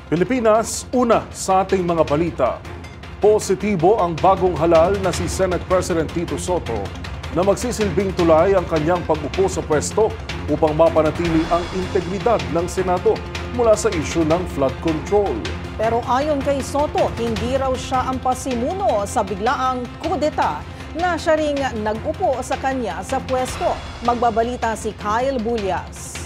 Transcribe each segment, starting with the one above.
Pilipinas, una sa ating mga balita. Positibo ang bagong halal na si Senate President Tito Soto na magsisilbing tulay ang kanyang pag-upo sa pwesto upang mapanatili ang integridad ng Senado mula sa isyu ng flood control. Pero ayon kay Soto, hindi raw siya ang pasimuno sa biglaang kudeta na siya ring nag-upo sa kanya sa pwesto. Magbabalita si Kyle Bulias.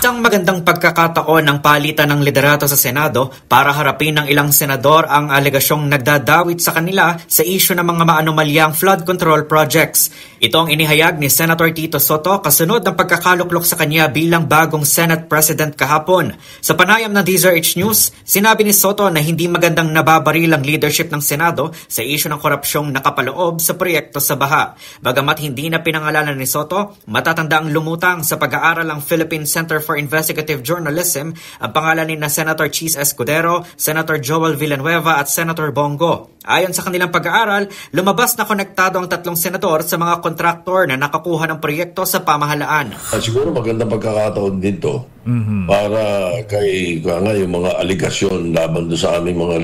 Isang magandang pagkakataon ng palitan ng liderato sa Senado para harapin ng ilang senador ang alegasyong nagdadawit sa kanila sa isyu ng mga maanomalyang flood control projects. Ito ang inihayag ni Senator Tito Soto kasunod ng pagkakaluklok sa kanya bilang bagong Senate President kahapon. Sa panayam ng DZRH News, sinabi ni Soto na hindi magandang nababaril ang leadership ng Senado sa isyu ng korupsyong nakapaloob sa proyekto sa baha. Bagamat hindi na pinangalanan ni Soto, matatanda ang lumutang sa pag-aaral ng Philippine Center for Investigative Journalism ang pangalan ni na Senator Chis Escudero, Senator Joel Villanueva at Senator Bongo. Ayon sa kanilang pag-aaral, lumabas na konektado ang tatlong senador sa mga kontraktor na nakakuha ng proyekto sa pamahalaan. Siguro magandang pagkakataon dito para kay yung mga aligasyon laban do sa aming mga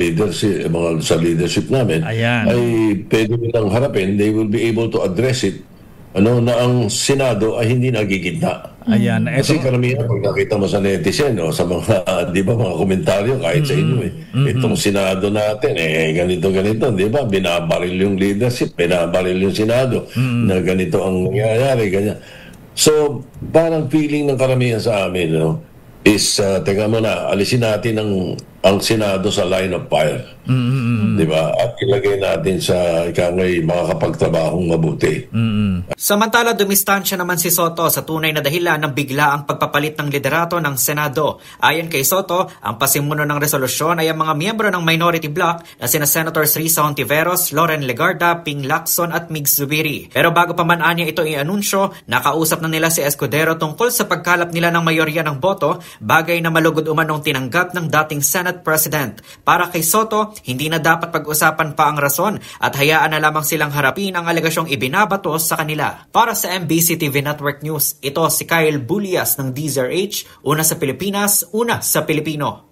leadership namin ay pwede nilang harapin. They will be able to address it na ang Senado ay hindi nagigitna. Ayan. Kasi karamihan pag nakita mo sa netizen o sa mga, di ba, mga komentaryo kahit sa inyo itong Senado natin, ganito, di ba, binabaril yung leadership, binabaril yung Senado, na ganito ang nangyayari, ganyan. So, parang feeling ng karamihan sa amin, is, teka muna, alisin natin ang Senado sa line of fire. Di ba? At ilagay natin sa ikangay makakapagtrabahong mabuti. Samantala, dumistansya naman si Soto sa tunay na dahilan ng biglaang pagpapalit ng liderato ng Senado. Ayon kay Soto, ang pasimuno ng resolusyon ay ang mga miyembro ng minority bloc na sina Senators Risa Hontiveros, Loren Legarda, Ping Lacson at Mig Zubiri. Pero bago pa man anya ito i-anunsyo, nakausap na nila si Escudero tungkol sa pagkalap nila ng mayorya ng boto, bagay na malugod umanong tinanggap ng dating Senate President. Para kay Soto, hindi na dapat pag-usapan pa ang rason at hayaan na lamang silang harapin ang alegasyong ibinabato sa kanila. Para sa MBC TV Network News, ito si Kyle Bulias ng DZRH, una sa Pilipinas, una sa Pilipino.